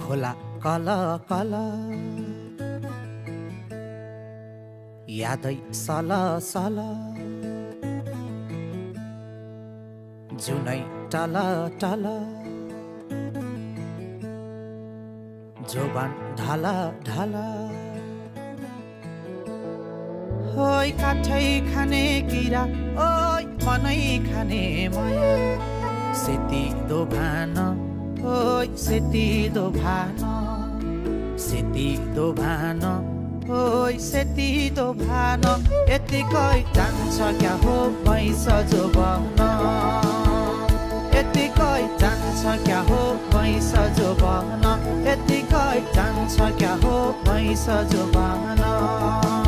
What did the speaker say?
खोला call call यादै सल सल जुनै टल टल जोबान ढल ढल ओइ काठै खाने किरा ओइ मनै खाने माया सेती दो भान ओइ सेती दो भान सेती दो भान ओइ सेती दो भान यतिकै जान्छ क्या हो भैँस जोबन यतिकै जान्छ क्या हो भैँस जोबन यतिकै जान्छ क्या हो भैँस जोबन